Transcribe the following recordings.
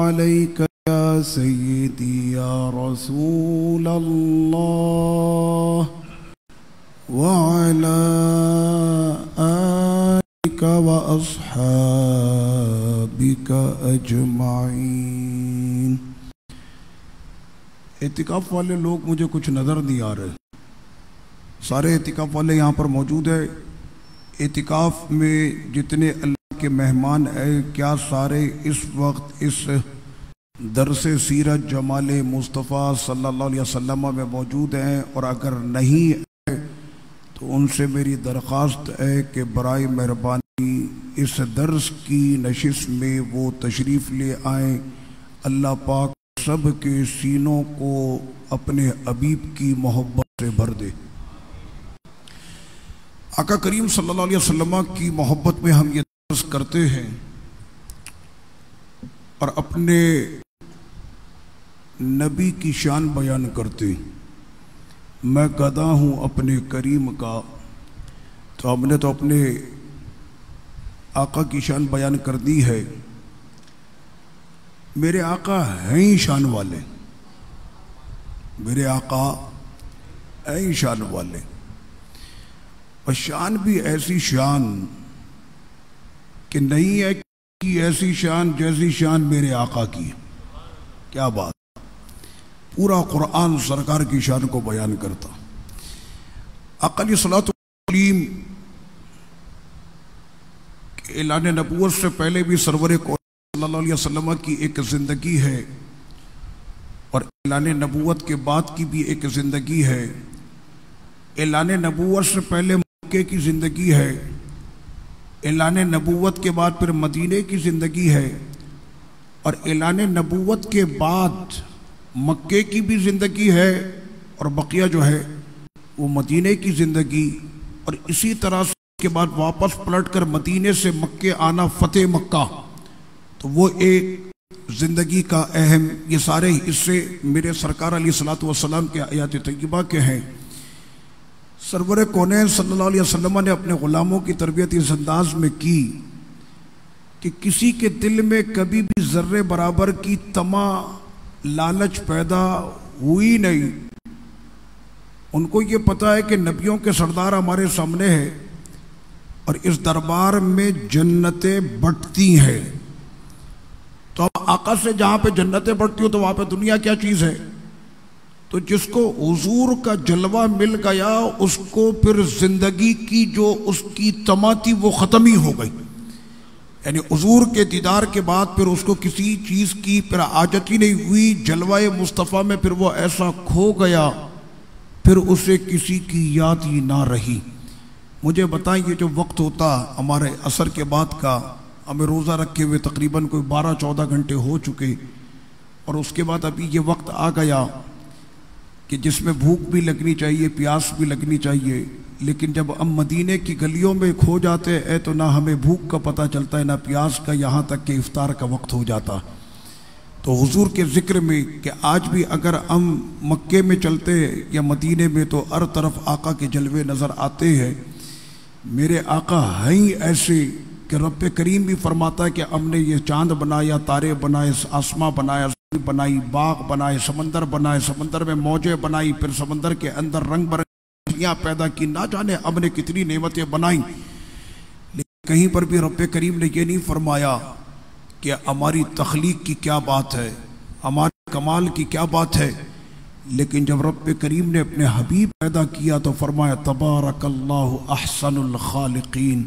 अलैका या सय्यदी या रसूल अल्लाह व अला आलिका व अस्हाबिका अजमाइन। एतिकाफ वाले लोग मुझे कुछ नज़र नहीं आ रहे। सारे एतिकाफ वाले यहाँ पर मौजूद है। एतिकाफ में जितने अल्लाह के मेहमान हैं, क्या सारे इस वक्त इस दरसे सीरत जमाले मुस्तफ़ा सल्लल्लाहु अलैहि वसल्लम में मौजूद हैं? और अगर नहीं है तो उनसे मेरी दरख्वास्त है कि बराए मेहरबानी इस दर्स की नशिस्त में वो तशरीफ़ ले आएँ। अल्लाह पाक सब के सीनों को अपने हबीब की मोहब्बत से भर दे। आका करीम सल्लल्लाहु अलैहि वसल्लम की मोहब्बत में हम ये दर्स करते हैं और अपने नबी की शान बयान करते। मैं गदा हूँ अपने करीम का, तो हमने तो अपने आका की शान बयान कर दी है। मेरे आका हैं ही शान वाले, मेरे आका हैं ही शान वाले, और शान भी ऐसी शान कि नहीं है कि ऐसी शान जैसी शान मेरे आका की। क्या बात! पूरा कुरान सरकार की शान को बयान करता। आका सल्लल्लाहु अलैहि के ऐलान नबूवत से पहले भी सरवर को सल्लल्लाहु अलैहि वसल्लम की एक ज़िंदगी है और ऐलान नबूवत के बाद की भी एक ज़िंदगी है। ऐलान नबूवत से पहले मक्के की ज़िंदगी है, ऐलान नबूवत के बाद फिर मदीने की ज़िंदगी है, और ऐलान नबूवत के बाद मक्के की भी ज़िंदगी है और बकिया जो है वो मदीने की ज़िंदगी। और इसी तरह से के बाद वापस पलट कर मदीने से मक्के आना, फतेह मक्का, तो वो एक ज़िंदगी का अहम, ये सारे हिस्से मेरे सरकार अलैहिस्सलातु वस्सलाम के आयात तय्यबा के हैं। सरवर कौनैन सल्लल्लाहु अलैहि वसल्लम ने अपने ग़ुलामों की तरबियत इस अंदाज में की कि किसी के दिल में कभी भी ज़र्रे बराबर की तमा, लालच पैदा हुई नहीं। उनको ये पता है कि नबियों के सरदार हमारे सामने है और इस दरबार में जन्नतें बंटती हैं। तो अब आका से जहाँ पे जन्नतें बढ़ती हो तो वहाँ पे दुनिया क्या चीज़ है? तो जिसको हुजूर का जलवा मिल गया उसको फिर जिंदगी की जो उसकी तमा थी वो ख़त्म ही हो गई। यानी हुजूर के दीदार के बाद फिर उसको किसी चीज़ की फिर आजत ही नहीं हुई। जलवाए मुस्तफ़ा में फिर वो ऐसा खो गया, फिर उसे किसी की याद ही ना रही। मुझे बताएं, ये जो वक्त होता हमारे असर के बाद का, हमें रोज़ा रखे हुए तकरीबन कोई 12-14 घंटे हो चुके, और उसके बाद अभी ये वक्त आ गया कि जिसमें भूख भी लगनी चाहिए, प्यास भी लगनी चाहिए, लेकिन जब हम मदीने की गलियों में खो जाते हैं तो ना हमें भूख का पता चलता है ना प्यास का, यहाँ तक कि इफ्तार का वक्त हो जाता। तो हुजूर के ज़िक्र में कि आज भी अगर हम मक्के में चलते हैं या मदीने में तो हर तरफ आका के जलवे नज़र आते हैं। मेरे आका हैं ही ऐसे कि रब करीम भी फरमाता है कि हमने ये चांद बनाया, तारे बनाए, आसमां बनाया, बनाई, बाग बनाए, समंदर बनाए, समंदर में मौजें बनाई, फिर समंदर के अंदर रंग बिरंगी मछलियाँ पैदा की, ना जाने हमने कितनी नेमतें बनाई। लेकिन कहीं पर भी रब करीम ने ये नहीं फरमाया कि हमारी तख्लीक की क्या बात है, हमारे कमाल की क्या बात है। लेकिन जब रब करीम ने अपने हबीब पैदा किया तो फरमाया तबारकल्लाहु अहसनुल खालिकीन।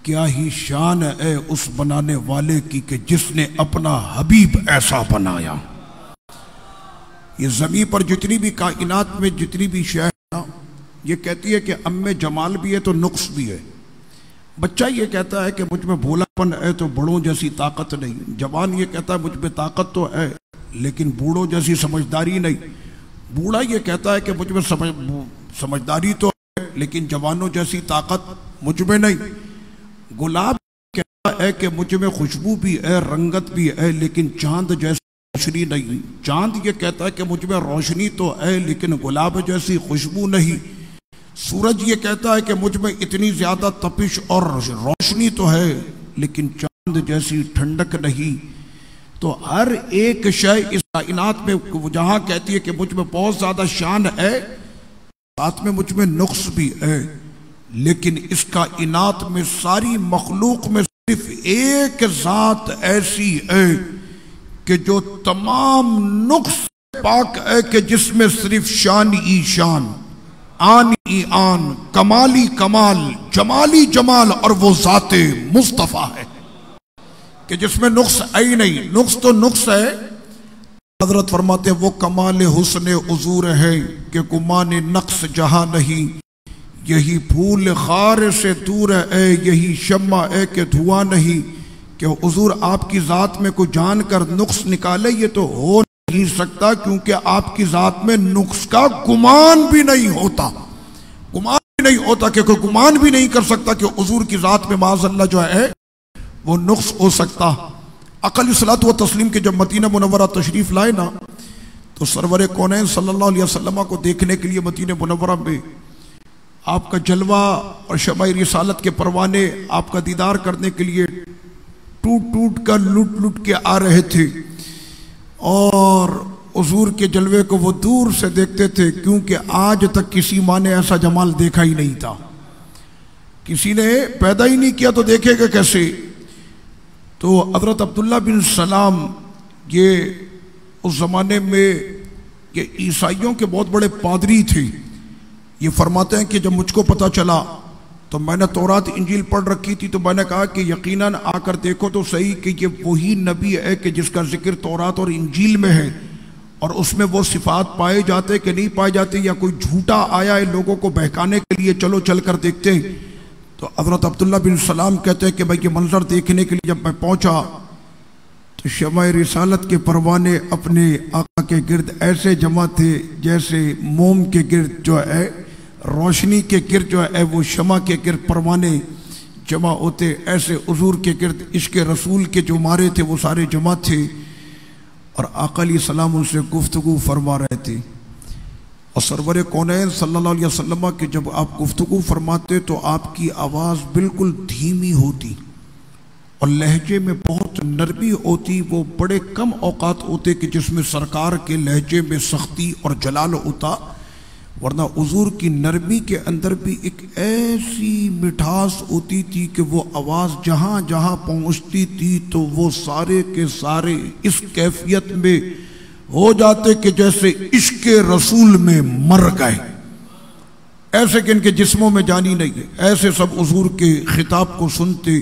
क्या ही शान है उस बनाने वाले की कि जिसने अपना हबीब ऐसा बनाया। ये ज़मीन पर जितनी भी कायनात में जितनी भी शय है ना, ये कहती है कि अम्मे जमाल भी है तो नुक्स भी है। बच्चा ये कहता है कि मुझ में भोलापन है तो बड़ों जैसी ताकत नहीं। जवान ये कहता है मुझ में ताकत तो है लेकिन बूढ़ों जैसी समझदारी नहीं। बूढ़ा ये कहता है कि मुझ में समझदारी तो है लेकिन जवानों जैसी ताकत मुझ में नहीं। गुलाब कहता है कि मुझ में खुशबू भी है, रंगत भी है, लेकिन चांद जैसी रोशनी नहीं। चांद ये कहता है कि मुझ में रोशनी तो है लेकिन गुलाब जैसी खुशबू नहीं। सूरज ये कहता है कि मुझ में इतनी ज्यादा तपिश और रोशनी तो है लेकिन चांद जैसी ठंडक नहीं। तो हर एक शय इस कायनात में जहां कहती है कि मुझ में बहुत ज्यादा शान है, साथ में मुझ में नुक्स भी है, लेकिन इस कायनात में सारी मखलूक में सिर्फ एक जात ऐसी है कि जो तमाम नुक्स पाक है, कि जिसमें सिर्फ शान ई शान, आन ई आन, कमाली कमाल, जमाली जमाल, और वो जाते मुस्तफा है कि जिसमें नुक्स है ही नहीं। नुक्स तो नुक्स है। हजरत फरमाते वो कमाल हुस्न उजूर है कि गुमान नक्स जहां नहीं, यही फूल खार से दूर है, यही शम्मा है कि धुआं नहीं। कि हुजूर आपकी जात में कोई जानकर नुक्स निकाले, ये तो हो नहीं सकता, क्योंकि आपकी जात में नुक्स का गुमान भी नहीं होता। गुमान भी नहीं होता कि कोई गुमान भी नहीं कर सकता कि हुजूर की जात में माज़अल्लाह जो है वो नुक्स हो सकता। अक़ल सलात व तस्लीम के जब मदीना मुनव्वरा तशरीफ लाए ना, तो सरवर कौनैन सल्लल्लाहु अलैहि वसल्लम को देखने के लिए मदीना मुनव्वरा में आपका जलवा और शमाई रिसालत के परवाने आपका दीदार करने के लिए टूट टूट कर लुट लुट के आ रहे थे, और हुजूर के जलवे को वो दूर से देखते थे, क्योंकि आज तक किसी माँ ने ऐसा जमाल देखा ही नहीं था। किसी ने पैदा ही नहीं किया तो देखेगा कैसे। तो हज़रत अब्दुल्ला बिन सलाम ये उस ज़माने में ये ईसाइयों के बहुत बड़े पादरी थे। ये फरमाते हैं कि जब मुझको पता चला तो मैंने तौरात इंजील पढ़ रखी थी, तो मैंने कहा कि यकीनन आकर देखो तो सही कि ये वही नबी है कि जिसका जिक्र तौरात और इंजील में है, और उसमें वो सिफात पाए जाते कि नहीं पाए जाते, या कोई झूठा आया है लोगों को बहकाने के लिए, चलो चल कर देखते हैं। तो हज़रत अब्दुल्ला बिन सलाम कहते हैं कि भाई ये मंजर देखने के लिए जब मैं पहुंचा तो शमाए रिसालत के परवाने अपने आका के गिर्द ऐसे जमा थे जैसे मोम के गिर्द जो है, रोशनी के गिर्द जो है वो शमा के गिर्द परवाने जमा होते, ऐसे हुजूर के गिर्द इश्क रसूल के जो मारे थे वो सारे जमा थे। और आका अलैहिस्सलाम उनसे गुफ्तगू फरमा रहे थे। और सरवर कौनैन सल्लल्लाहु अलैहि वसल्लम के जब आप गुफ्तगू फरमाते तो आपकी आवाज़ बिल्कुल धीमी होती और लहजे में बहुत नरमी होती। वो बड़े कम औकात होते कि जिसमें सरकार के लहजे में सख्ती और जलाल होता, वरना हुजूर की नरमी के अंदर भी एक ऐसी मिठास होती थी कि वो आवाज़ जहाँ जहाँ पहुँचती थी तो वो सारे के सारे इस कैफियत में हो जाते कि जैसे इश्क रसूल में मर गए, ऐसे कि इनके जिस्मों में जानी नहीं है। ऐसे सब हुजूर के खिताब को सुनते।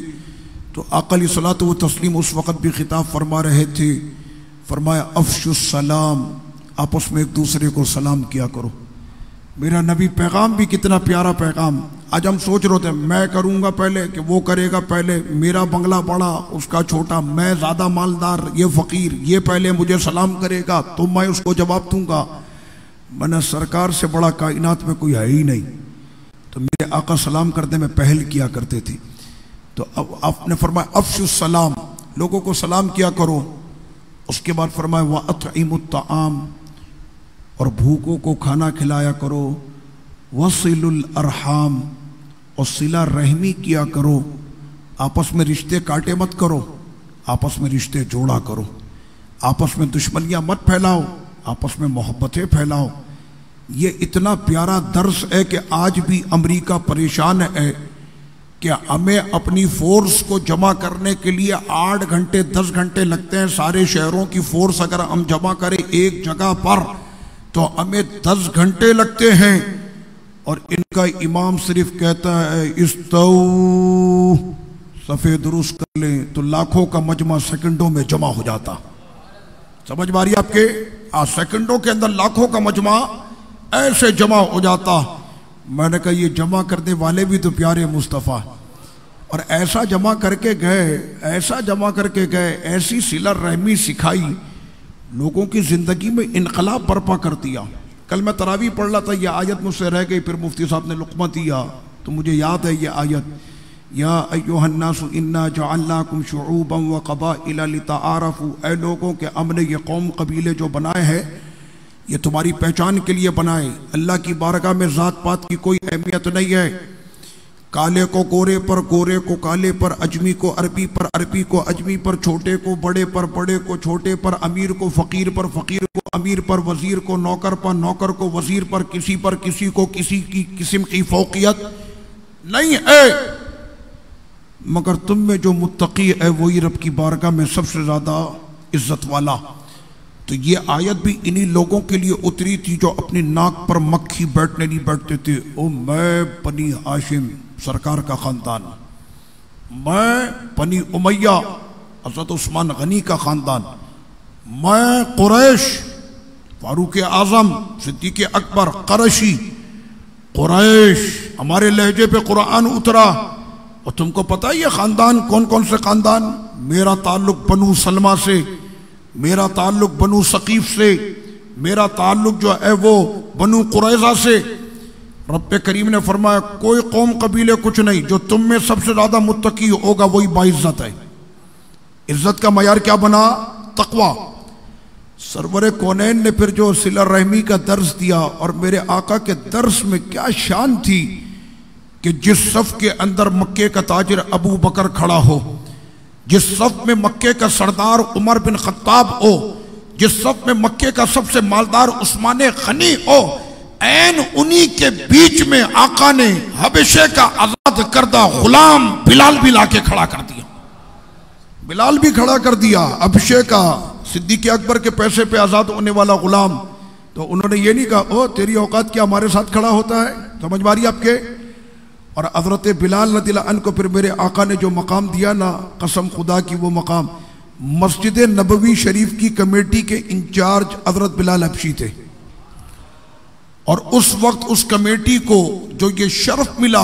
तो आका अलैहिस्सलातु व तस्लीम उस वक़्त भी खिताब फरमा रहे थे। फरमाया अफ़शुस सलाम, आपस में एक दूसरे को सलाम किया करो। मेरा नबी पैगाम भी कितना प्यारा पैगाम। आज हम सोच रहे थे मैं करूँगा पहले कि वो करेगा पहले, मेरा बंगला बड़ा उसका छोटा, मैं ज़्यादा मालदार ये फ़कीर, ये पहले मुझे सलाम करेगा तो मैं उसको जवाब दूंगा। मैंने सरकार से बड़ा कायनात में कोई है ही नहीं। तो मेरे आका सलाम करने में पहल किया करते थे। तो अब आपने फरमाया अफ़शुस सलाम, लोगों को सलाम किया करो। उसके बाद फरमाया व अतइमुत ताआम, और भूखों को खाना खिलाया करो। वसिलुल अरहाम, और सिला रहमी किया करो। आपस में रिश्ते काटे मत करो, आपस में रिश्ते जोड़ा करो। आपस में दुश्मनियां मत फैलाओ, आपस में मोहब्बतें फैलाओ। ये इतना प्यारा दर्स है कि आज भी अमेरिका परेशान है कि हमें अपनी फोर्स को जमा करने के लिए 8 घंटे 10 घंटे लगते हैं। सारे शहरों की फोर्स अगर हम जमा करें एक जगह पर तो हमें 10 घंटे लगते हैं, और इनका इमाम सिर्फ कहता है इस्तौ, सफ़े दुरुस्त कर लें, तो लाखों का मजमा सेकंडों में जमा हो जाता। समझ मारिए आपके, आज सेकंडों के अंदर लाखों का मजमा ऐसे जमा हो जाता। मैंने कहा ये जमा करने वाले भी तो प्यारे मुस्तफ़ा, और ऐसा जमा करके गए, ऐसा जमा करके गए, ऐसी सिला रहमी सिखाई, लोगों की ज़िंदगी में इनकलाब बर्पा कर दिया। कल मैं तरावी पढ़ रहा था, यह आयत मुझसे रह गई, फिर मुफ्ती साहब ने लुक़मा दिया तो मुझे याद है ये आयत, या अय्युहन्नासु इन्ना जअल्नाकुम शुऊबन व क़बाइला लितआरफू, ऐ लोगों के हमने ये कौम कबीले जो बनाए हैं ये तुम्हारी पहचान के लिए बनाए। अल्लाह की बारगाह में ज़ात पात की कोई अहमियत नहीं है। काले को गोरे पर, गोरे को काले पर, अजमी को अरबी पर, अरबी को अजमी पर, छोटे को बड़े पर, बड़े को छोटे पर, अमीर को फ़कीर पर, फ़कीर को अमीर पर, वज़ीर को नौकर पर, नौकर को वज़ीर पर, किसी पर किसी को किसी की किस्म की फ़ौक़ियत नहीं है, मगर तुम में जो मुत्तकी है वही रब की बारगाह में सबसे ज़्यादा इज्जत वाला। तो ये आयत भी इन्हीं लोगों के लिए उतरी थी जो अपनी नाक पर मक्खी बैठने नहीं बैठते थे। ओ मैं बनी हाशिम सरकार का ख़ानदान, मैं बनी उमैया हज़रत उस्मान गनी का ख़ानदान, मैं कुरैश फारूक आज़म सिद्दीक़ अकबर क़रशी कुरैश, हमारे लहजे पे कुरान उतरा। और तुमको पता है ये ख़ानदान कौन कौन से ख़ानदान? मेरा ताल्लुक़ बनु सलमा से, मेरा ताल्लुक़ बनु सकीफ़ से, मेरा ताल्लुक़ जो है वो बनु कुरैज़ा से। रब करीम ने फरमाया कोई कौम कबीले कुछ नहीं, जो तुम में सबसे ज़्यादा मुत्तकी होगा वही बाइज़्ज़त है। इज़्ज़त का मयार क्या बना? तक़वा। सरवर कौनैन ने फिर जो सिला रहमी का दर्स दिया, और मेरे आका के दर्स में क्या शान थी कि जिस सफ़ के अंदर मक्के का ताजिर अबू बकर खड़ा हो, जिस सफ़ में मक्के का सरदार उमर बिन खत्ताब हो, जिस सफ़ में मक्के का सबसे मालदार उस्मान गनी हो, ऐन उन्हीं के बीच में आका ने हबशे का आजाद करदा गुलाम बिलाल भी लाके खड़ा कर दिया। बिलाल भी खड़ा कर दिया, हबशे का सिद्दीक़ अकबर के पैसे पे आजाद होने वाला गुलाम। तो उन्होंने ये नहीं कहा ओ तेरी औकात क्या हमारे साथ खड़ा होता है, समझ मारी आपके। और हज़रत बिलाल रज़ियल्लाहु अन्हु को फिर मेरे आका ने जो मकाम दिया ना, कसम खुदा की वो मकाम, मस्जिद नबवी शरीफ की कमेटी के इंचार्ज हज़रत बिलाल हबशी थे। और उस वक्त उस कमेटी को जो ये शर्फ मिला,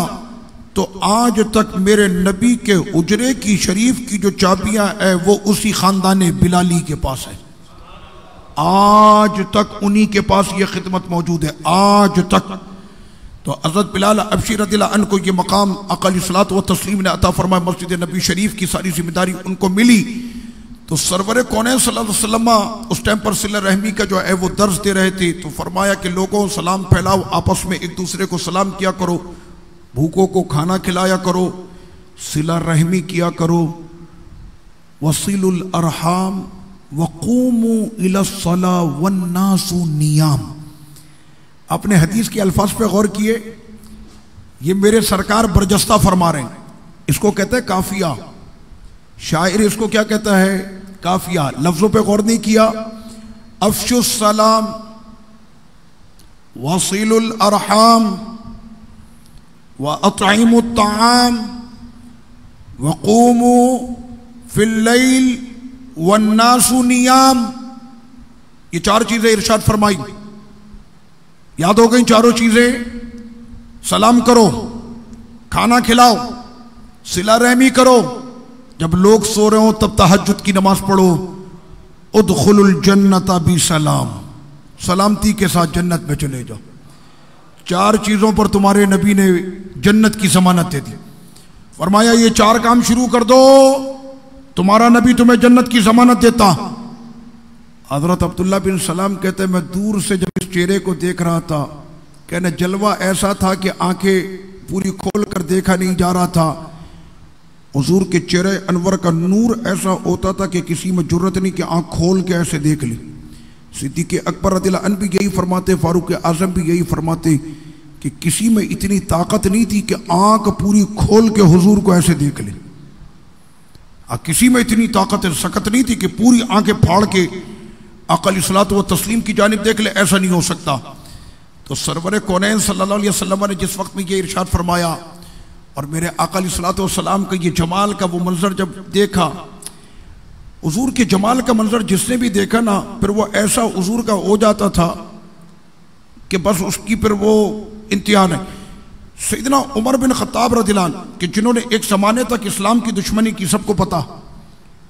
तो आज तक मेरे नबी के उजरे की शरीफ की जो चाबियां है वो उसी खानदान बिलाली के पास है। आज तक उन्हीं के पास ये खिदमत मौजूद है, आज तक। तो हज़रत बिलाल हबशी रज़ियल्लाहु अन्हु को ये मकाम आका अलैहिस्सलातु व तस्लीम ने अता फरमाया, मस्जिद नबी शरीफ की सारी जिम्मेदारी उनको मिली। तो सरवर कौनैन सल्लल्लाहु अलैहि वसल्लम उस टाइम पर सिला रहमी का जो है वो दर्ज दे रहे थे। तो फरमाया कि लोगों सलाम फैलाओ, आपस में एक दूसरे को सलाम किया करो, भूखों को खाना खिलाया करो, सिला रहमी किया करो, वसीलुल अरहाम वक़ूमू इलस्सला वन्नासु नियाम। अपने हदीस के अल्फाज पे गौर किए, ये मेरे सरकार बरजस्ता फरमा रहे हैं, इसको कहते हैं काफिया। शायर इसको क्या कहता है? काफिया। लफ्जों पे गौर नहीं किया। अफ़शुस सलाम वसीलुल अरहाम व अतईमुत ताआम वक़ूमू फिल लैल वन्नासु नियाम। ये चार चीजें इरशाद फरमाई, याद हो गई चारों चीजें। सलाम करो, खाना खिलाओ, सिला रहमी करो, जब लोग सो रहे हो तब तहज्जुद की नमाज पढ़ो, उदखुलुल जन्नता बि सलाम, सलामती के साथ जन्नत में चले जाओ। चार चीजों पर तुम्हारे नबी ने जन्नत की जमानत दे दी। फरमाया ये चार काम शुरू कर दो, तुम्हारा नबी तुम्हें जन्नत की जमानत देता। हजरत अब्दुल्ला बिन सलाम कहते मैं दूर से जब इस चेहरे को देख रहा था, कहने जलवा ऐसा था कि आंखें पूरी खोल कर देखा नहीं जा रहा था। हुजूर के चेहरे अनवर का नूर ऐसा होता था कि किसी में जुर्रत नहीं कि आंख खोल के ऐसे देख ली। सिद्दीक़ अकबर रज़ियल्लाहु अन्हु भी यही फरमाते, फारूक आज़म भी यही फरमाते कि किसी में इतनी ताकत नहीं थी कि आंख पूरी खोल के हुजूर को ऐसे देख ले। किसी में इतनी ताकत सकत नहीं थी कि पूरी आंखें फाड़ के आका अलैहिस्सलातु व तस्लीम की जानिब देख ले, ऐसा नहीं हो सकता। तो सरवर कौनैन सल्लल्लाहु अलैहि वसल्लम ने जिस वक्त में ये इरशाद फरमाया और मेरे आका अलैहिस्सलातु वस्सलाम का ये जमाल का वो मंजर जब देखा, हुजूर के जमाल का मंजर जिसने भी देखा ना, फिर वो ऐसा हुजूर का हो जाता था कि बस उसकी फिर वो इंतहा नहीं। सैयदना उमर बिन खत्ताब रज़ियल्लाहु अन्हु कि जिन्होंने एक ज़माने तक इस्लाम की दुश्मनी की, सबको पता,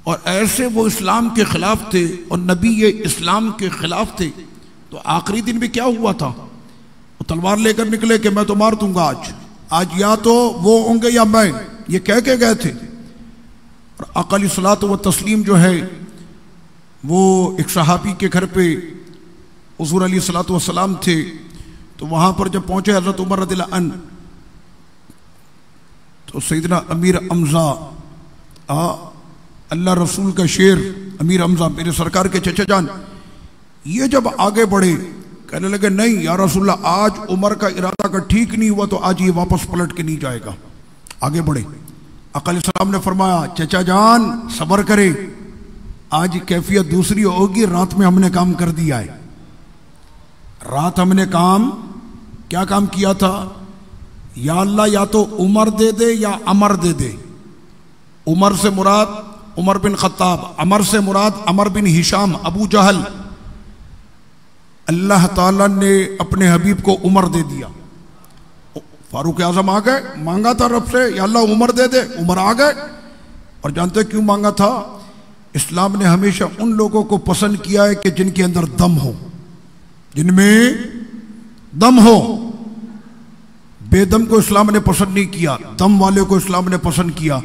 और ऐसे वो इस्लाम के खिलाफ थे और नबी ये इस्लाम के खिलाफ थे। तो आखिरी दिन भी क्या हुआ था, वो तलवार लेकर निकले कि मैं तो मार दूंगा आज या तो वो होंगे या मैं, ये कह के गए थे। और आका अलैहिस्सलातु व तस्लीम जो है वो एक सहाबी के घर पे हुजूर अलैहिस्सलातु वस्सलाम थे। तो वहां पर जब पहुंचे हजरत उमर रज़ियल्लाहु अन्हु, तो सैयदना अमीर हमजा, अल्लाह रसूल का शेर अमीर हमजा, मेरे सरकार के चचा जान, ये जब आगे बढ़े कहने लगे नहीं या रसूलल्लाह, आज उमर का इरादा का ठीक नहीं हुआ तो आज ये वापस पलट के नहीं जाएगा। आगे बढ़े, आका अलैहिस्सलाम ने फरमाया चचा जान सब्र करे, आज कैफियत दूसरी होगी, रात में हमने काम कर दिया है। रात हमने क्या काम किया था, या अल्लाह या तो उमर दे दे या अमर दे दे। उमर से मुराद उमर बिन खत्ताब, अमर से मुराद अमर बिन हिशाम अबू जहल। अल्लाह ताला ने अपने हबीब को उमर दे दिया। फारूक आजम आ गए, मांगा था रब से या अल्लाह उमर दे दे, उमर आ गए। और जानते क्यों मांगा था? इस्लाम ने हमेशा उन लोगों को पसंद किया है कि जिनके अंदर दम हो, जिनमें दम हो। बेदम को इस्लाम ने पसंद नहीं किया, दम वाले को इस्लाम ने पसंद किया।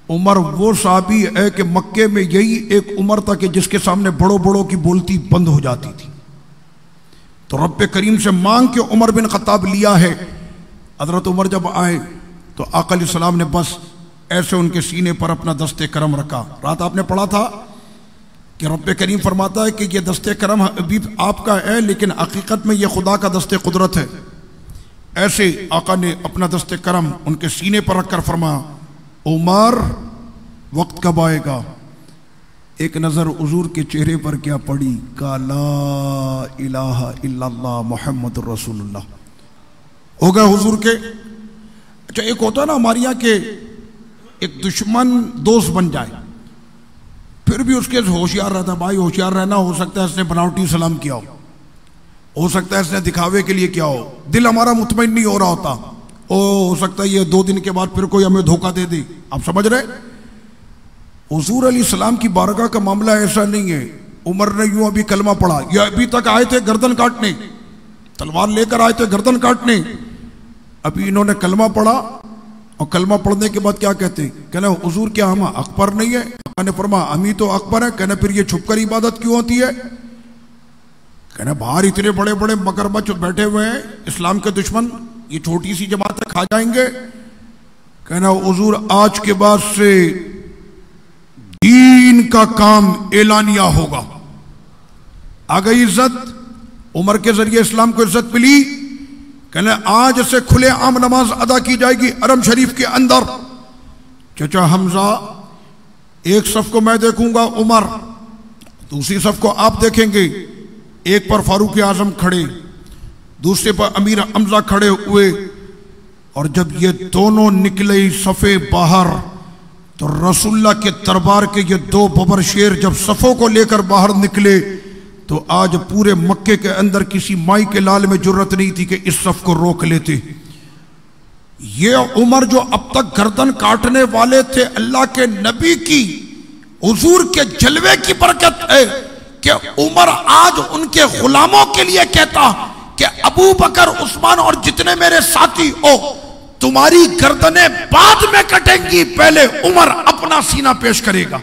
उमर वो साहबी है कि मक्के में यही एक उमर था कि जिसके सामने बड़ों बड़ों की बोलती बंद हो जाती थी। तो रब्बे करीम से मांग के उमर बिन खत्ताब लिया है। हजरत उमर जब आए तो आका अलैहिस्सलाम ने बस ऐसे उनके सीने पर अपना दस्ते करम रखा। रात आपने पढ़ा था कि रब्बे करीम फरमाता है कि ये दस्ते करम हबीब आपका है, लेकिन हकीकत में ये खुदा का दस्ते कुदरत है। ऐसे आका ने अपना दस्ते करम उनके सीने पर रखकर फरमाया उमर वक्त कब आएगा? एक नजर हुजूर के चेहरे पर क्या पड़ी, का ला इलाहा इल्लल्लाह मुहम्मदुर रसूलुल्लाह हो गए हुजूर के। अच्छा, एक होता है ना हमारे यहाँ के एक दुश्मन दोस्त बन जाए, फिर भी उसके होशियार रहता, भाई होशियार रहना, हो सकता है इसने बनावटी सलाम किया हो सकता है इसने दिखावे के लिए किया हो, दिल हमारा मुतमईन नहीं हो रहा होता, हो सकता है ये 2 दिन के बाद फिर कोई हमें धोखा दे दे। आप समझ रहे? हुजूर अलैहिस्सलाम की बारगाह का मामला ऐसा नहीं है। उमर ने यूं अभी कलमा पढ़ा, ये अभी तक आए थे गर्दन काटने, तलवार लेकर आए थे गर्दन काटने। अभी इन्होंने कलमा पढ़ा और कलमा पढ़ने के बाद क्या कहते, कहना हुजूर क्या हम अकबर नहीं है? मैंने फरमाया हम ही तो अकबर है। कहना फिर ये छुपकर इबादत क्यों होती है? कहना बाहर इतने बड़े बड़े मगरमच्छ बैठे हुए हैं इस्लाम के दुश्मन, ये छोटी सी जमात खा जाएंगे। कहना हुजूर आज के बाद से दीन का काम एलानिया होगा। आ गई इज्जत, उमर के जरिए इस्लाम को इज्जत मिली। कहना आज से खुले आम नमाज अदा की जाएगी हरम शरीफ के अंदर। चचा हमजा, एक सफ को मैं देखूंगा उमर, दूसरी सफ को आप देखेंगे। एक पर फारूक आजम खड़े, दूसरे पर अमीर हमजा खड़े हुए। और जब ये दोनों निकले सफे बाहर, तो रसूलुल्लाह के दरबार के ये 2 बबर शेर जब सफों को लेकर बाहर निकले, तो आज पूरे मक्के के अंदर किसी माई के लाल में जुर्रत नहीं थी कि इस सफ को रोक लेते। ये उमर जो अब तक गर्दन काटने वाले थे, अल्लाह के नबी की हुजूर के जलवे की बरकत है कि उमर आज उनके गुलामों के लिए कहता कि अबू बकर, उस्मान और जितने मेरे साथी हो, तुम्हारी गर्दनें बाद में कटेंगी, पहले उमर अपना सीना पेश करेगा।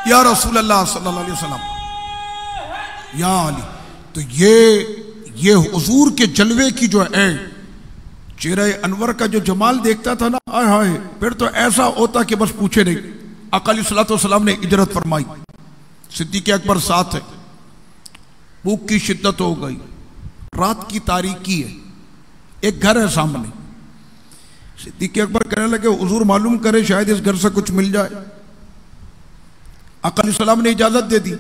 या रसूल अल्लाह सल्लल्लाहु अलैहि वसल्लम, या अली। तो ये हुजूर के जलवे की जो है, चेहरे अनवर का जो जमाल देखता था ना, हाय हाय, फिर तो ऐसा होता कि बस पूछे नहीं। आका अलैहिस्सलातु वस्सलाम ने इजरत फरमाई, सिद्दीक़ अकबर साथ है, भूख की शिद्दत हो गई, रात की तारीकी है, एक घर है सामने। सिद्दीक़ अकबर कहने लगे हुजूर मालूम करे शायद इस घर से कुछ मिल जाए। आका अलैहिस्सलाम ने इजाजत दे दी।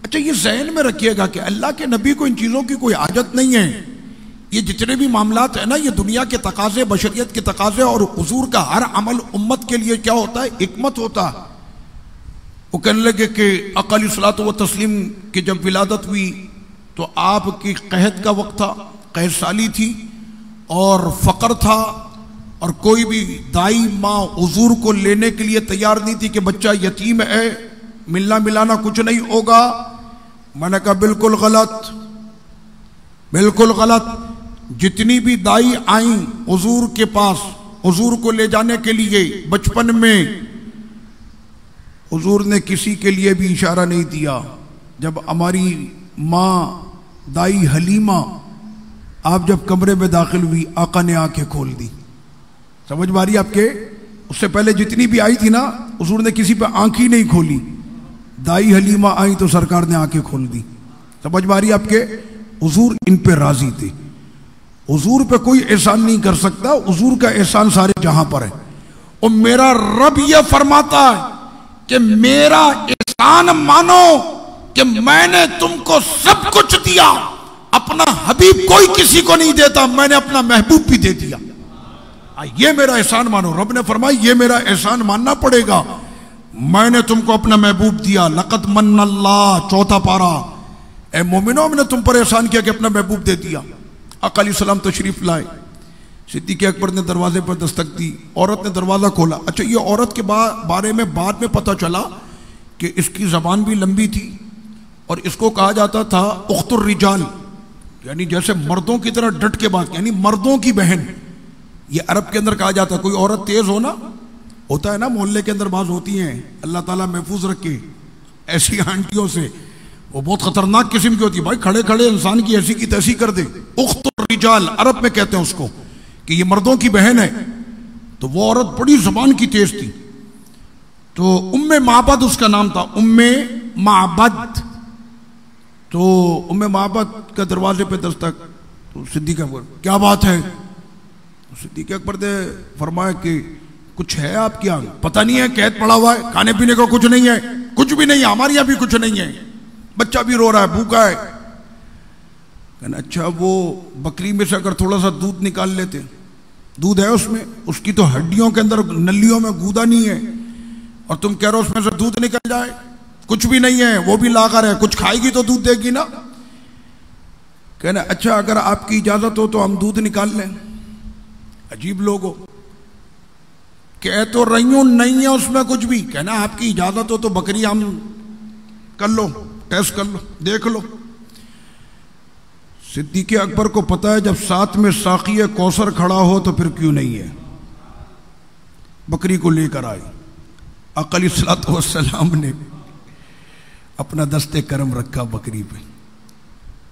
अच्छा, ये ज़हन में रखिएगा कि अल्लाह के नबी को इन चीज़ों की कोई आदत नहीं है। ये जितने भी मामलात है ना, ये दुनिया के तकाजे, बशरियत के तकाजे, और हुजूर का हर अमल उम्मत के लिए क्या होता है, हिकमत होता है। वो कहने लगे कि आका अलैहिस्सलातु व तस्लीम की जब विलादत हुई तो आपकी कहत का वक्त था, कहत साली थी और फ़क्र था, और कोई भी दाई माँ हुजूर को लेने के लिए तैयार नहीं थी कि बच्चा यतीम है, मिलना मिलाना कुछ नहीं होगा। मैंने कहा बिल्कुल गलत, बिल्कुल गलत। जितनी भी दाई आई हुजूर के पास हुजूर को ले जाने के लिए, बचपन में हुजूर ने किसी के लिए भी इशारा नहीं दिया। जब हमारी माँ दाई हलीमा आप जब कमरे में दाखिल हुई, आका ने आंखें खोल दी। समझ में आ रही आपके? उससे पहले जितनी भी आई थी ना, हुजूर ने किसी पे आंख ही नहीं खोली। दाई हलीमा आई तो सरकार ने आंखें खोल दी। समझ में आ रही आपके? हुजूर इन पे राजी थे। हुजूर पे कोई एहसान नहीं कर सकता, हुजूर का एहसान सारे जहां पर है। और मेरा रब यह फरमाता है कि मेरा एहसान मानो कि मैंने तुमको सब कुछ दिया। अपना हबीब कोई किसी को नहीं देता, मैंने अपना महबूब भी दे दिया। ये मेरा एहसान मानो। रब ने फरमाया ये मेरा एहसान मानना पड़ेगा, मैंने तुमको अपना महबूब दिया। लक़द मन्नल्लाह, चौथा पारा, ए मोमिनो मैंने तुम पर एहसान किया कि अपना महबूब दे दिया। आका अलैहिस्सलाम तशरीफ लाए, सिद्दीक़ अकबर ने दरवाजे पर दस्तक दी, औरत ने दरवाज़ा खोला। अच्छा, ये औरत के बारे में बाद में पता चला कि इसकी ज़बान भी लंबी थी और इसको कहा जाता था उख्तुर रिजाल, यानी जैसे मर्दों की तरह डट के बात, यानी मर्दों की बहन। ये अरब के अंदर कहा जाता है। कोई औरत तेज हो ना, होता है ना मोहल्ले के अंदर बाज होती हैं, अल्लाह ताला महफूज रखे ऐसी आंटियों से, वो बहुत खतरनाक किस्म की होती है भाई, खड़े खड़े इंसान की ऐसी की तैसी कर दे। उख्तुर रिजाल अरब में कहते हैं उसको, कि ये मर्दों की बहन है। तो वो औरत बड़ी जुबान की तेज थी। तो उम्मे माबद उसका नाम था, उम्मे माबद। तो उम्मे माबद का दरवाजे पे दस्तक, तो सिद्दीक़ अकबर, क्या बात है? तो सिद्दीक़ अकबर ने फरमाया कि कुछ है आपकी आंख? पता नहीं है, कैद पड़ा हुआ है, खाने पीने को कुछ नहीं है, कुछ भी नहीं है, हमारे यहाँ भी कुछ नहीं है, बच्चा भी रो रहा है, भूखा है। कहना अच्छा, वो बकरी में से अगर थोड़ा सा दूध निकाल लेते, दूध है उसमें, उसकी तो हड्डियों के अंदर नलियों में गूदा नहीं है, और तुम कह रहे हो उसमें से दूध निकल जाए, कुछ भी नहीं है, वो भी लाकर है, कुछ खाएगी तो दूध देगी ना। कहना अच्छा, अगर आपकी इजाजत हो तो हम दूध निकाल लें। अजीब लोग हो, कह तो रही हूं नहीं है उसमें कुछ भी। कहना आपकी इजाजत हो तो बकरी हम कर लो, टेस्ट कर लो, देख लो। सिद्दीक़ अकबर को पता है जब साथ में साक़ी कौसर खड़ा हो तो फिर क्यों नहीं है। बकरी को लेकर आए, आका अलैहिस्सलातु वस्सलाम ने अपना दस्ते करम रखा बकरी पे,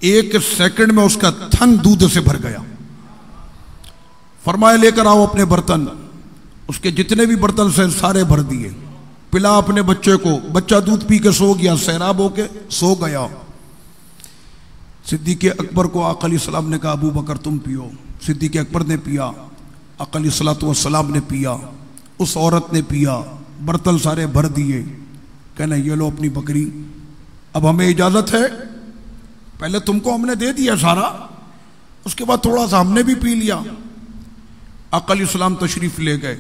1 सेकंड में उसका थन दूध से भर गया। फरमाया लेकर आओ अपने बर्तन। उसके जितने भी बर्तन से सारे भर दिए, पिला अपने बच्चे को, बच्चा दूध पी के सो गया, सैराब होके सो गया। सिद्दीक़ अकबर को आका अलैहिस्सलाम ने कहा अबू बकर तुम पियो। सिद्दीक़ अकबर ने पिया, आका अलैहिस्सलाम ने पिया, उस औरत ने पिया, बर्तन सारे भर दिए। कहना ये लो अपनी बकरी, अब हमें इजाजत है, पहले तुमको हमने दे दिया सारा, उसके बाद थोड़ा सा हमने भी पी लिया। आका अलैहिस्सलाम तशरीफ ले गए।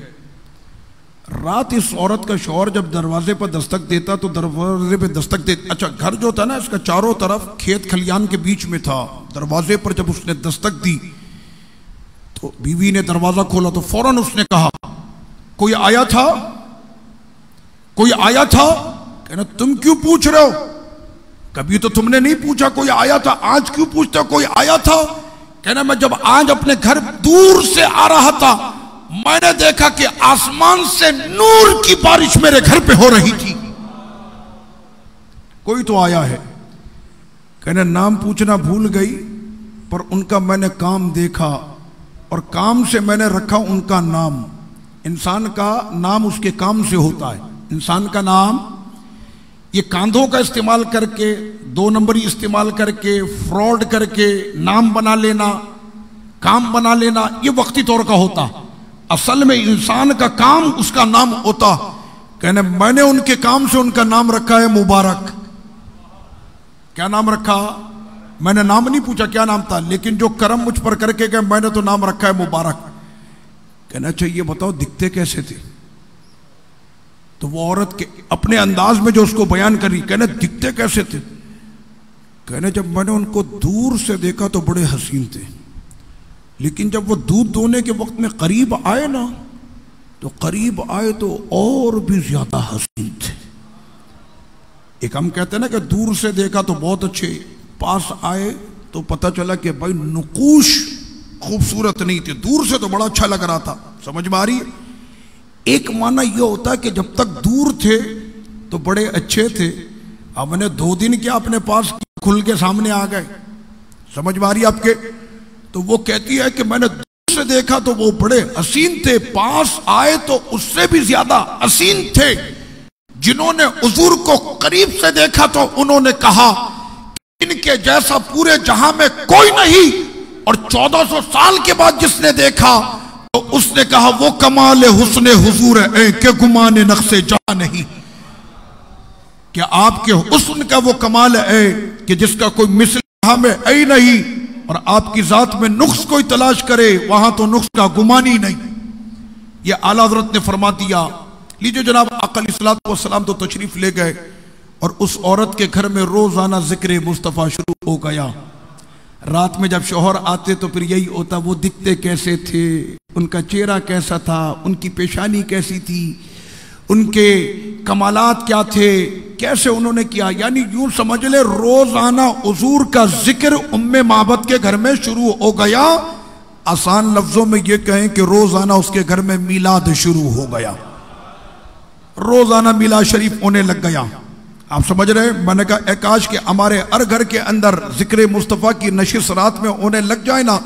रात इस औरत का शौहर जब दरवाजे पर दस्तक देता तो दरवाजे पे दस्तक दे, अच्छा घर जो था ना इसका चारों तरफ खेत खलियान के बीच में था। दरवाजे पर जब उसने दस्तक दी तो बीवी ने दरवाजा खोला तो फौरन उसने कहा कोई आया था, कोई आया था? कहना तुम क्यों पूछ रहे हो, कभी तो तुमने नहीं पूछा कोई आया था, आज क्यों पूछते हो कोई आया था? कहना मैं जब आज अपने घर दूर से आ रहा था मैंने देखा कि आसमान से नूर की बारिश मेरे घर पे हो रही थी, कोई तो आया है। कहना नाम पूछना भूल गई, पर उनका मैंने काम देखा और काम से मैंने रखा उनका नाम। इंसान का नाम उसके काम से होता है। इंसान का नाम ये कांधों का इस्तेमाल करके, 2 नंबरी इस्तेमाल करके, फ्रॉड करके नाम बना लेना, काम बना लेना, ये वक्ती तौर का होता। असल में इंसान का काम उसका नाम होता। कहने मैंने उनके काम से उनका नाम रखा है मुबारक। क्या नाम रखा? मैंने नाम नहीं पूछा क्या नाम था, लेकिन जो करम मुझ पर करके गए मैंने तो नाम रखा है मुबारक। कहना चाहिए बताओ दिखते कैसे थे? तो वो औरत के अपने अंदाज में जो उसको बयान करी, कहने दिखते कैसे थे? कहने जब मैंने उनको दूर से देखा तो बड़े हसीन थे, लेकिन जब वो दूध दोने के वक्त में करीब आए ना, तो करीब आए तो और भी ज्यादा हसीन थे। एक हम कहते हैं ना कि दूर से देखा तो बहुत अच्छे, पास आए तो पता चला कि भाई नुकूश खूबसूरत नहीं थे, दूर से तो बड़ा अच्छा लग रहा था। समझ में आ रही है? एक माना यह होता है कि जब तक दूर थे तो बड़े अच्छे थे, हमने 2 दिन क्या अपने पास खुल के सामने आ गए। समझ में आ रही है आपके? तो वो कहती है कि मैंने दूर से देखा तो वो बड़े हसीन थे, पास आए तो उससे भी ज्यादा हसीन थे। जिन्होंने हुजूर को करीब से देखा तो उन्होंने कहा इनके जैसा पूरे जहां में कोई नहीं, और 1400 साल के बाद जिसने देखा तो उसने कहा वो कमाल हुस्ने हुजूर है के गुमाने नक्शे जा नहीं। क्या आपके हुस्न का वो कमाल है कि जिसका कोई मिसल यहां में है ही नहीं, और आपकी जात में नुक्स कोई तलाश करे वहां तो नुक्स का गुमान ही नहीं। ये आला हज़रत ने फरमा दिया। लीजिए जनाब, आका अलैहिस्सलातु वस्सलाम तो तशरीफ ले गए और उस औरत के घर में रोजाना जिक्र मुस्तफ़ा शुरू हो गया। रात में जब शौहर आते तो फिर यही होता, वो दिखते कैसे थे, उनका चेहरा कैसा था, उनकी पेशानी कैसी थी, उनके कमालात क्या थे, कैसे उन्होंने किया। यानी यूं समझ ले रोजाना हुजूर का जिक्र उम्मे माबद के घर में शुरू हो गया। आसान लफ्जों में यह कहें कि रोजाना उसके घर में मिलाद शुरू हो गया, रोजाना मिलाद शरीफ होने लग गया। आप समझ रहे हैं? मैंने कहा काश के हमारे हर घर के अंदर जिक्र मुस्तफ़ा की नशिश रात में होने लग जाए ना,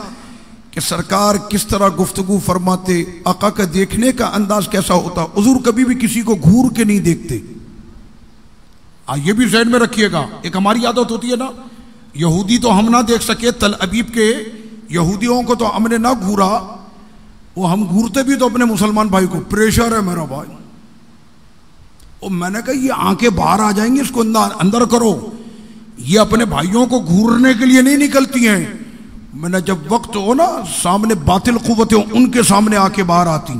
कि सरकार किस तरह गुफ्तगू फरमाते, आका का देखने का अंदाज कैसा होता। हुजूर कभी भी किसी को घूर के नहीं देखते। ये भी ज़हन में रखिएगा। एक हमारी आदत होती है ना, यहूदी तो हम ना देख सके, तल अबीब के यहूदियों को तो हमने ना घूरा, वो हम घूरते भी तो अपने मुसलमान भाई को, प्रेशर है मेरा भाई। और मैंने कहा ये आंखें बाहर आ जाएंगी, इसको अंदर करो। ये अपने भाइयों को घूरने के लिए नहीं निकलती हैं। मैंने जब वक्त हो ना, सामने बातिल कुव्वतें उनके सामने आके बाहर आती,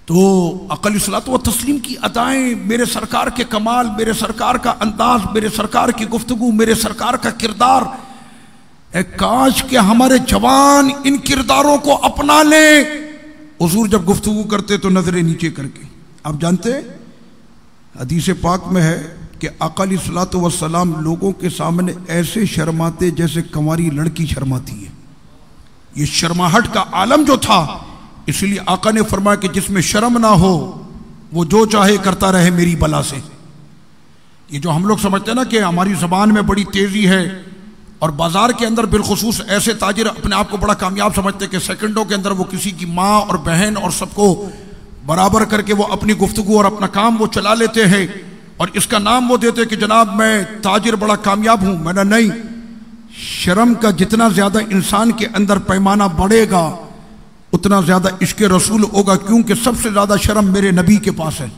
तो अक़ल सलात व तस्लीम की अदाएं, मेरे सरकार के कमाल, मेरे सरकार का अंदाज, मेरे सरकार की गुफ्तगू, मेरे सरकार का किरदार, काश के हमारे जवान इन किरदारों को अपना लें। हुजूर जब गुफ्तगू करते तो नजरें नीचे करके, आप जानते हैं हदीस पाक में है कि आका अलैहिस्सलातु वस्सलाम लोगों के सामने ऐसे शर्माते जैसे कंवारी लड़की शर्माती है। ये शर्माहट का आलम जो था, इसलिए आका ने फरमाया कि जिसमें शर्म ना हो वो जो चाहे करता रहे मेरी बला से। ये जो हम लोग समझते हैं ना कि हमारी ज़बान में बड़ी तेज़ी है, और बाजार के अंदर बिलखुसूस ऐसे ताजिर अपने आप को बड़ा कामयाब समझते हैं कि सेकंडों के अंदर वो किसी की माँ और बहन और सबको बराबर करके वो अपनी गुफ्तगू और अपना काम वो चला लेते हैं, और इसका नाम वो देते कि जनाब मैं ताजिर बड़ा कामयाब हूं। मैंने नहीं, शर्म का जितना ज्यादा इंसान के अंदर पैमाना बढ़ेगा उतना ज्यादा इश्क़ रसूल होगा, क्योंकि सबसे ज्यादा शर्म मेरे नबी के पास है।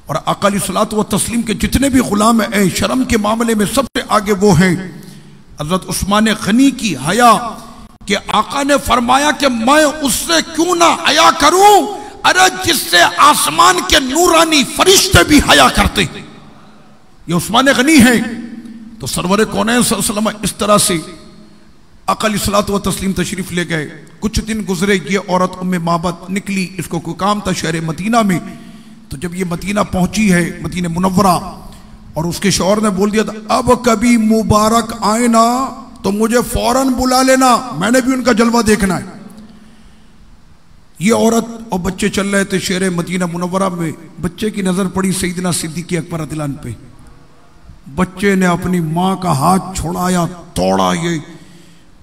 और आका अलैहिस्सलातु व तस्लीम के जितने भी गुलाम हैं शर्म के मामले में सबसे आगे वो हैं हजरत उस्मान गनी की हया, कि आका ने फरमाया कि मैं उससे क्यों ना हया करूं, अरे जिससे आसमान के नूरानी फरिश्ते भी हया करते। ये उस्मान गनी है। तो सरवर कौनैन सल्लल्लाहु अलैहि वसल्लम इस तरह से आका अलैहिस्सलातु व तस्लीम तशरीफ ले गए। कुछ दिन गुजरे, ये औरत उम्मे माबद निकली, इसको कोई काम था शहर मदीना में। तो जब ये मदीना पहुंची है, मदीना मुनव्वरा, और उसके शौहर ने बोल दिया था अब कभी मुबारक आए ना तो मुझे फौरन बुला लेना, मैंने भी उनका जलवा देखना है। ये औरत और बच्चे चल रहे थे शहर मदीना मुनव्वरा में। बच्चे की नजर पड़ी सैयदना सिद्दीक़ अकबर रज़ियल्लाहु अन्हु पे। बच्चे ने अपनी माँ का हाथ छोड़ाया, तोड़ा ये,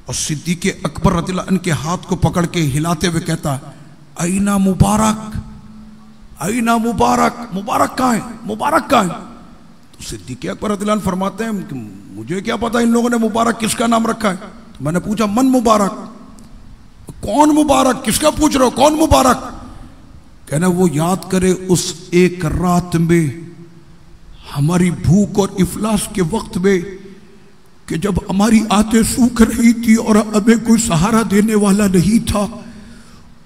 और सिद्दीक़ अकबर रज़ियल्लाहु अन्हु के हाथ को पकड़ के हिलाते हुए कहता ऐना मुबारक, ऐना मुबारक, मुबारक कहाँ है, मुबारक कहाँ है। तो सिद्दीक़ अकबर रज़ियल्लाहु अन्हु फरमाते हैं कि मुझे क्या पता इन लोगों ने मुबारक किसका नाम रखा है। तो मैंने पूछा मन मुबारक, कौन मुबारक, किसका पूछ रहे हो, कौन मुबारक। कहना वो याद करे उस एक रात में हमारी भूख और इफलास के वक्त में, कि जब हमारी आंतें सूख रही थी और हमें कोई सहारा देने वाला नहीं था।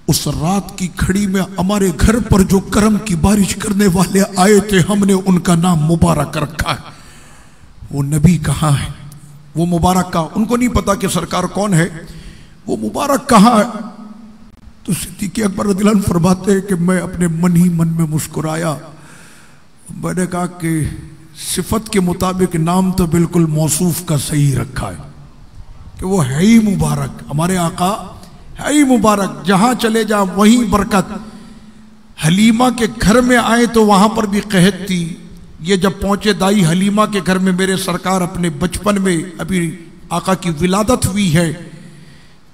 उस रात की खड़ी में हमारे घर पर जो करम की बारिश करने वाले आए थे, हमने उनका नाम मुबारक रखा है। वो नबी कहाँ है, वो मुबारक का उनको नहीं पता कि सरकार कौन है, वो मुबारक कहाँ है। तो सिद्दीक़ अकबर रज़ियल्लाहु अन्हु फरमाते हैं कि मैं अपने मन ही मन में मुस्कुराया। मैंने कहा कि सिफत के मुताबिक नाम तो बिल्कुल मौसूफ का सही रखा है कि वो है ही मुबारक, हमारे आका है ही मुबारक, जहां चले जा वहीं बरकत। हलीमा के घर में आए तो वहां पर भी कहत थी। ये जब पहुंचे दाई हलीमा के घर में, मेरे सरकार अपने बचपन में, अभी आका की विलादत हुई है,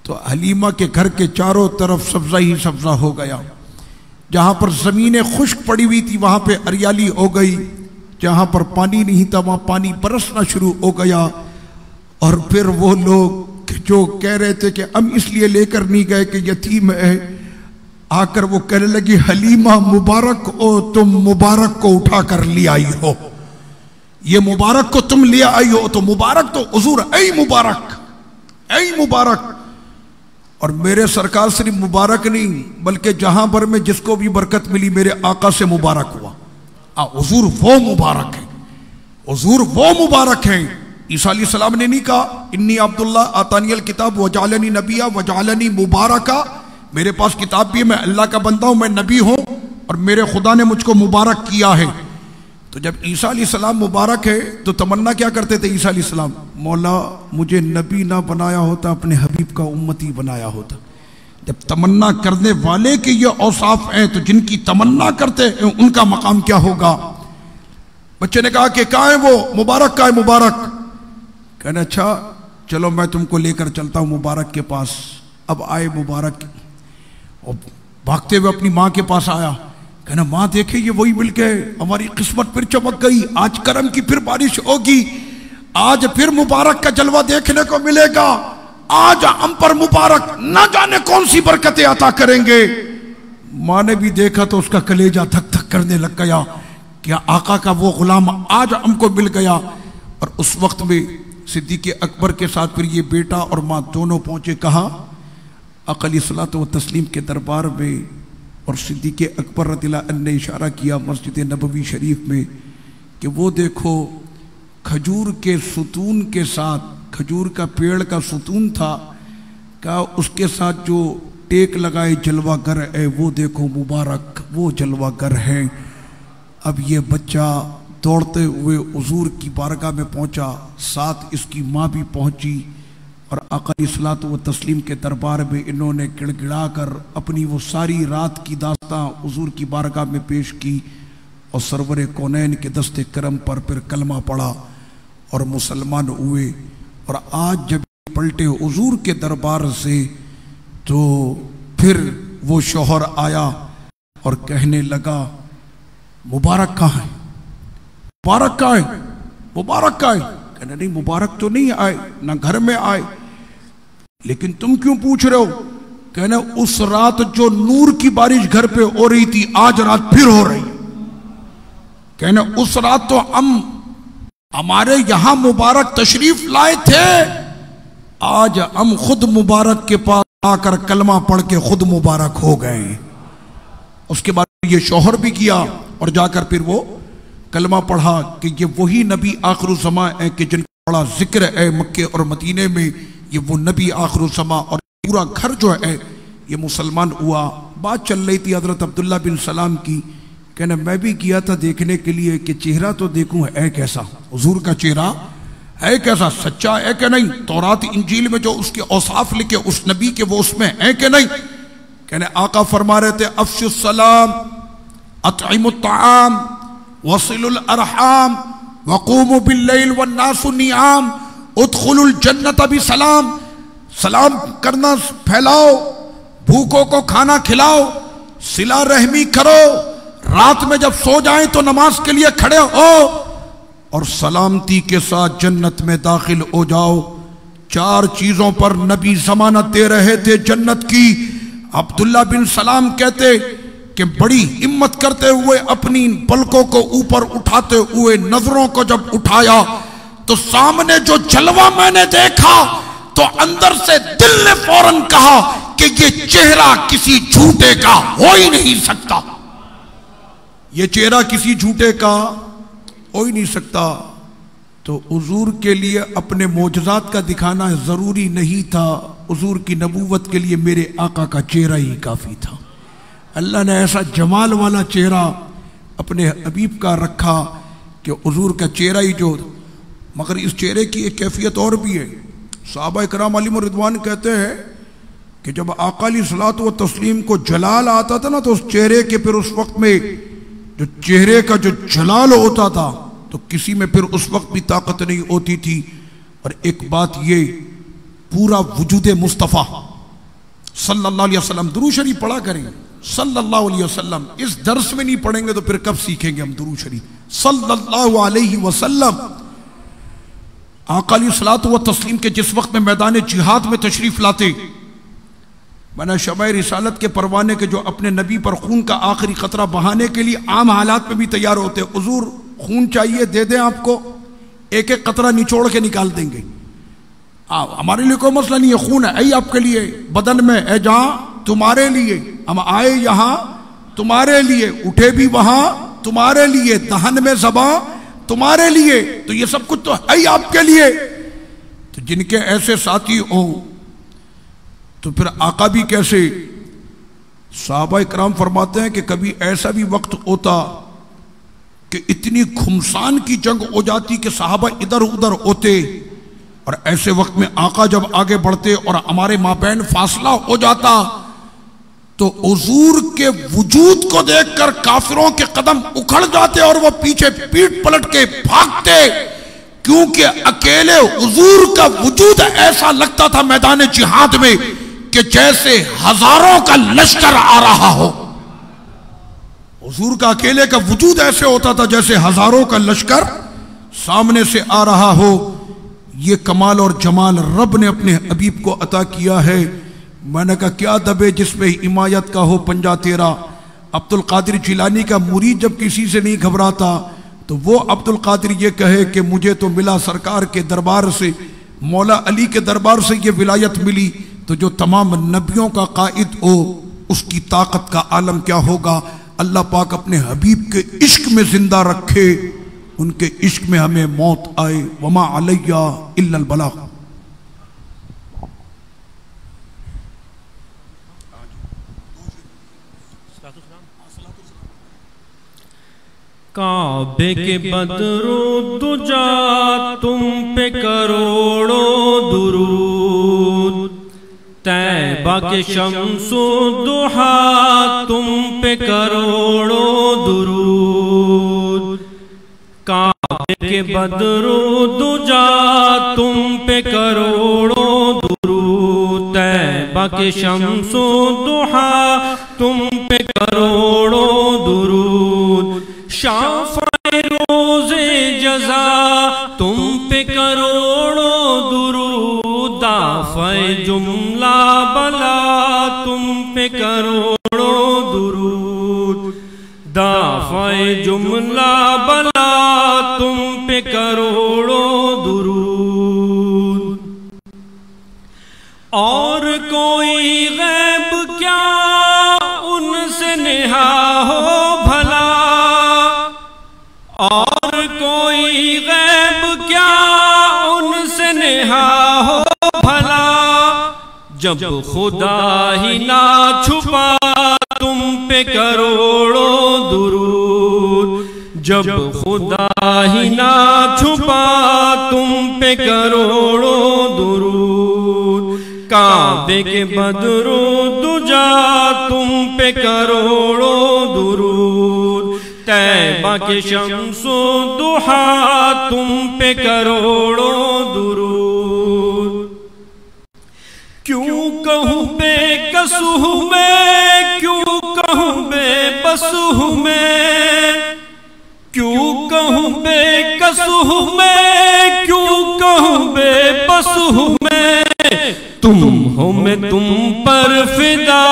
तो हलीमा के घर के चारों तरफ सब्जा ही सब्जा हो गया। जहाँ पर ज़मीनें खुश्क पड़ी हुई थी वहाँ पे हरियाली हो गई, जहाँ पर पानी नहीं था वहाँ पानी बरसना शुरू हो गया। और फिर वो लोग जो कह रहे थे कि हम इसलिए लेकर नहीं गए कि यतीम है, आकर वो कहने लगी हलीमा मुबारक हो, तुम मुबारक को उठा कर ले आई हो, ये मुबारक को तुम ले आई हो, तो मुबारक तो हुजूर ऐ मुबारक, ऐ मुबारक। और मेरे सरकार सिर्फ मुबारक नहीं बल्कि जहां पर में जिसको भी बरकत मिली मेरे आका से मुबारक हुआ। हुजूर वो मुबारक है, हुजूर वो मुबारक है। ईसा अलैहिस्सलाम ने नहीं कहा इन्नी अब्दुल्ला आतानियल किताब वजालनी नबिया वजालनी मुबारका, मेरे पास किताब भी है, मैं अल्लाह का बंदा हूं, मैं नबी हूं और मेरे खुदा ने मुझको मुबारक किया है। तो जब ईसा अलैहिस्सलाम मुबारक है तो तमन्ना क्या करते थे ईसा अलैहिस्सलाम, मौला मुझे नबी ना बनाया होता, अपने हबीब का उम्मती बनाया होता। जब तमन्ना करने वाले के ये औसाफ हैं तो जिनकी तमन्ना करते हैं उनका मकाम क्या होगा। बच्चे ने कहा कि कहाँ है वो मुबारक, कहाँ है मुबारक। कहना अच्छा चलो मैं तुमको लेकर चलता हूँ मुबारक के पास। अब आए मुबारक और भागते हुए अपनी माँ के पास आया। कहना माँ देखे ये वही मिल गए, हमारी किस्मत फिर चमक गई, आज करम की फिर बारिश होगी, आज फिर मुबारक का जलवा देखने को मिलेगा, आज हम पर मुबारक न जाने कौन सी बरकतें अता करेंगे। माँ ने भी देखा तो उसका कलेजा धक धक करने लग गया, क्या आका का वो गुलाम आज हमको मिल गया। और उस वक्त में सिद्दीक़ अकबर के साथ फिर ये बेटा और माँ दोनों पहुंचे, कहा आका अलैहिस्सलातु व तस्लीम के दरबार में। और सिद्दीक़ अकबर रज़ियल्लाहु अन्हु ने इशारा किया मस्जिद नबवी शरीफ में कि वो देखो खजूर के सुतून के साथ, खजूर का पेड़ का सुतून था, का उसके साथ जो टेक लगाए जलवागर है वो देखो मुबारक वो जलवागर है। अब ये बच्चा दौड़ते हुए हुजूर की बारगाह में पहुंचा, साथ इसकी माँ भी पहुंची और आका अलैहिस्सलातु व तस्लीम के दरबार में इन्होंने गिड़गिड़ा कर अपनी वो सारी रात की दास्तां हुजूर की बारगाह में पेश की और सरवर कौनैन के दस्ते करम पर फिर कलमा पड़ा और मुसलमान हुए। और आज जब पलटे हुजूर के दरबार से तो फिर वो शौहर आया और कहने लगा मुबारक कहाँ है, मुबारक कहाँ है, मुबारक कहाँ है। कहना नहीं मुबारक तो नहीं आए, ना घर में आए, लेकिन तुम क्यों पूछ रहे हो। कहना उस रात जो नूर की बारिश घर पे हो रही थी आज रात फिर हो रही है। कहना उस रात तो हम हमारे यहां मुबारक तशरीफ लाए थे, आज हम खुद मुबारक के पास आकर कलमा पढ़ के खुद मुबारक हो गए। उसके बाद ये शौहर भी किया और जाकर फिर वो कलमा पढ़ा कि ये वही नबी आखिर ज़मा है कि जिनका बड़ा जिक्र है मक्के और मदीने में, ये वो नबी आखिर ज़मा। और पूरा घर जो है ये मुसलमान हुआ। बात चल रही थी हज़रत अब्दुल्ला बिन सलाम की, कहना मैं भी किया था देखने के लिए कि चेहरा तो देखूं है कैसा, हुजूर का चेहरा है कैसा, सच्चा है कि नहीं, तौरात इंजील में जो उसके औसाफ लिखे उस नबी के वो उसमें है कि नहीं। कहने आका फरमा रहे थे अफ़शुस सलाम अतइमुत ताआम वसिलुल अरहाम वक़ूमु बिल्लैल वन्नासु नियाम उदखुलुल जन्नत बिसलाम। सलाम करना फैलाओ, भूखों को खाना खिलाओ, सिला रहमी करो, रात में जब सो जाएं तो नमाज के लिए खड़े हो और सलामती के साथ जन्नत में दाखिल हो जाओ। चार चीजों पर नबी जमानत दे रहे थे जन्नत की। अब्दुल्ला बिन सलाम कहते कि बड़ी हिम्मत करते हुए अपनी पलकों को ऊपर उठाते हुए नजरों को जब उठाया तो सामने जो जलवा मैंने देखा तो अंदर से दिल ने फौरन कहा कि ये चेहरा किसी झूठे का हो ही नहीं सकता, ये चेहरा किसी झूठे का हो ही नहीं सकता। तो हुजूर के लिए अपने मोजज़ात का दिखाना जरूरी नहीं था, हुजूर की नबूवत के लिए मेरे आका का चेहरा ही काफी था। अल्लाह ने ऐसा जमाल वाला चेहरा अपने हबीब का रखा कि हुजूर का चेहरा ही जो, मगर इस चेहरे की एक कैफियत और भी है। सहाबा इकराम अलैहिम रिदवान कहते हैं कि जब आका अलैहिस्सलातु व तस्लीम को जलाल आता था ना तो उस चेहरे के फिर उस वक्त में जो चेहरे का जो जलाल होता था तो किसी में फिर उस वक्त भी ताकत नहीं होती थी। और एक बात ये, पूरा वजूद मुस्तफ़ा सल्लल्लाहु अलैहि वसल्लम। दुरूद शरीफ पढ़ा करें सल्लल्लाहु अलैहि वसल्लम। इस दर्स में नहीं पढ़ेंगे तो फिर कब सीखेंगे हम दुरूद शरीफ? सल्लल्लाहु अलैहि वसल्लम। आका अलैहिस्सलातु व तस्लीम के जिस वक्त में मैदान जिहाद में तशरीफ लाते, मैंने शमाए रिसालत के परवाने के जो अपने नबी पर खून का आखिरी खतरा बहाने के लिए आम हालात में भी तैयार होते, हुजूर खून चाहिए दे दें आपको, एक एक कतरा निचोड़ के निकाल देंगे। हमारे लिए कोई मसला नहीं है, खून है आपके लिए बदन में है, जहां तुम्हारे लिए हम आए यहां तुम्हारे लिए, उठे भी वहां तुम्हारे लिए, दहन में ज़बां तुम्हारे लिए, तो ये सब कुछ तो है ही आपके लिए। तो जिनके ऐसे साथी हो तो फिर आका भी कैसे? साहबा इकराम फरमाते हैं कि कभी ऐसा भी वक्त होता कि इतनी घुमसान की जंग हो जाती कि साहबा इधर उधर होते, और ऐसे वक्त में आका जब आगे बढ़ते और हमारे माबैन फासला हो जाता तो हुजूर के वजूद को देखकर काफिरों के कदम उखड़ जाते और वो पीछे पीठ पलट के भागते, क्योंकि अकेले हुजूर का वजूद ऐसा लगता था मैदान जिहाद में कि जैसे हजारों का लश्कर आ रहा हो। हुजूर का अकेले का वजूद ऐसे होता था जैसे हजारों का लश्कर सामने से आ रहा हो। ये कमाल और जमाल रब ने अपने हबीब को अता किया है। मैंने कहा क्या दबे जिसमें हिमायत का हो पंजा तेरा। अब्दुल कादिर जिलानी का मुरीद जब किसी से नहीं घबराता तो वो अब्दुल कादिर ये कहे कि मुझे तो मिला सरकार के दरबार से, मौला अली के दरबार से ये विलायत मिली, तो जो तमाम नबियों का कायद हो उसकी ताकत का आलम क्या होगा। अल्लाह पाक अपने हबीब के इश्क में जिंदा रखे, उनके इश्क में हमें मौत आए। वमा अलैया इल्लल बलाग। काबे के बदरो दुजा तुम पे करोड़ों दुरूद, तैबा के शम्सो दुहा तुम पे करोड़ों दुरूद। काबे के बदरो दुजा तुम पे करोड़ों दुरूद, तैबा के शम्सो दुहा तुम पे करोड़ों दुरूद। शाफ़े रोज़े जज़ा तुम पे करोड़ों दुरूद, दाफ़े जुमला बला तुम पे करोड़ों दुरूद, दाफ़े जुमला बला तुम पे करोड़ों दुरूद। और कोई गैब क्या उनसे नेहा हो भला, और कोई गैब क्या उनसे नेहा हो भला। जब खुदा ही ना छुपा तुम पे करोड़ों दुरूद, जब खुदा ही ना छुपा तुम पे करोड़ों दुरूद। काबे के बदरो दुजा तुम पे करोड़ों दुरूद, तैबा के शम्सो दुहा तुम पे करोड़ों दुरूद। क्यों कहूँ बेकस हूँ मैं, क्यों कहूँ बेबस हूँ मैं, क्यों कहूँ बेकस हूँ मैं, क्यों कहूँ बेबस हूँ मैं। तुम हो मैं तुम पर फिदा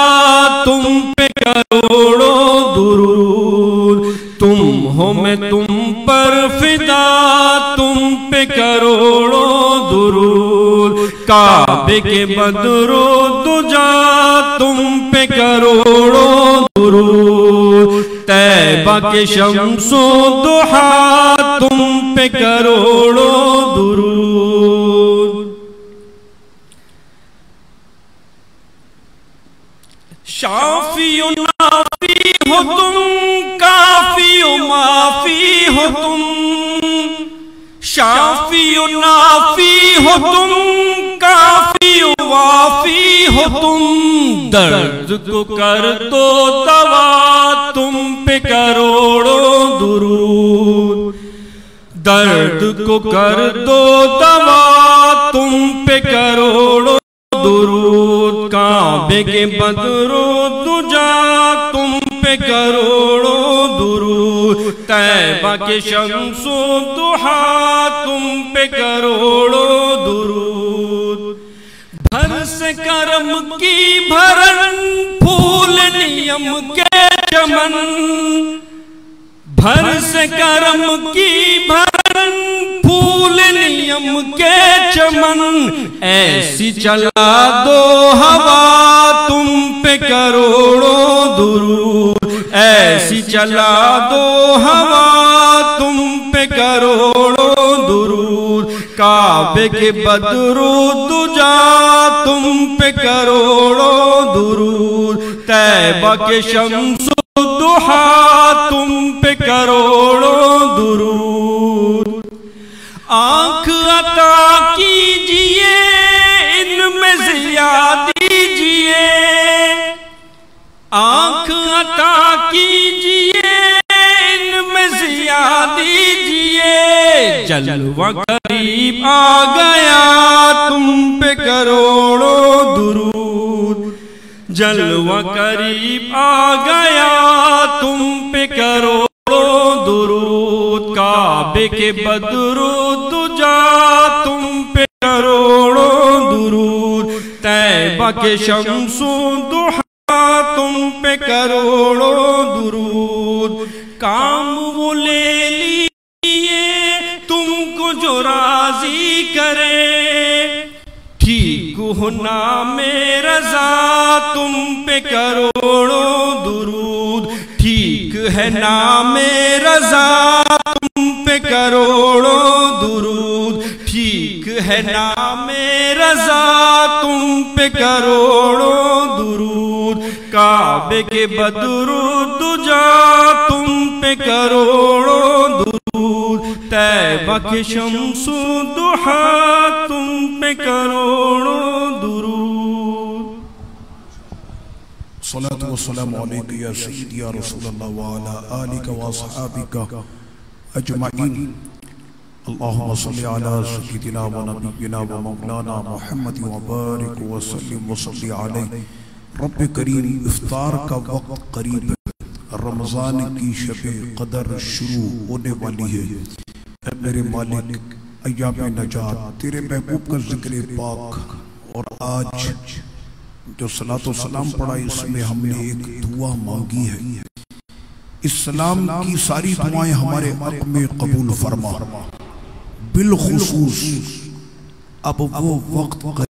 तुम पे करोड़ों दुरूद, तुम हो मैं तुम पर फिदा तुम पे करोड़ों दुरूद। काबे के बदरो दुजा तुम पे करोड़ों दुरूद, तैबा के शम्सो दुहा तुम पे करोड़ों दुरूद। शाफियो नाफी हो तुम, काफियो माफी हो तुम, शाफियो नाफी हो तुम, काफियो वाफी हो तुम। दर्द को कर दो दवा तुम पे करोड़ों दुरूद, दर्द को कर दो दवा तुम पे करोड़ों दुरूद। काबे के के बदरो दुजा तुम पे करोड़ों दुरूद, तैबा के शम्सो दुहा तुम पे करोड़ों दुरूद। भर से करम की भरन फूल नियम के चमन, भर से करम की भरन फूल नियम के चमन, ऐसी चला दो हवा तुम पे करोड़ों दुरूद, ऐसी चला दो हवा तुम पे करोड़ों दुरूद। काबे के बदरो दुजा तुम पे करोड़ों दुरूद, तैबा के शम्सो दुहा तुम पे करोड़ों दुरूद। आँख अता कीजिए इनमें ज़िया दीजिए, आँख अता कीजिए इनमें ज़िया दीजिए। जलवा करीब आ गया तुम पे करोड़ों दुरूद, जलवा करीब आ गया तुम पे करोड़ों दुरूद। काबे के बदरो दुजा तुम पे करोड़ों दुरूद, तैबा के शम्सो दुहा तुम पे करोड़ों दुरूद। काम वो ले लिए तुमको जो राजी करे, ठीक हो नामे रज़ा तुम पे करोड़ों दुरूद, ठीक है नामे रज़ा तुम पे करोड़ों दुरूद, ठीक है नामे रज़ा तुम पे करोड़ों दुरूद। काबे के बदरो दुजा तुम पे करोड़ों दुरूद, तैबा के शम्सो दुहा तुम पे करोड़ों दुरूद। सलातु व सलामु अलैका या सय्यदी या रसूलल्लाह व अला आलिका व अस्हाबिका अजमईन। अल्लाहुम्मा सल्लि अला सय्यिदिना व नबिय्यिना व मौलाना मुहम्मद व बारिक व सल्लिम व सल्लि अलैहि। रब करीम, इफ्तार का वक्त करीब है, रमज़ान की शब कदर शुरू होने वाली है। ऐ मेरे मालिक, अय्याम नजात तेरे महबूब का जिक्र पाक और आज जो सलातो सलाम पढ़ा, इसमें हमने एक दुआ मांगी है। इस सलाम की सारी दुआएं हमारे हक में कबूल फरमा। बिलखुसूस अब वो वक्त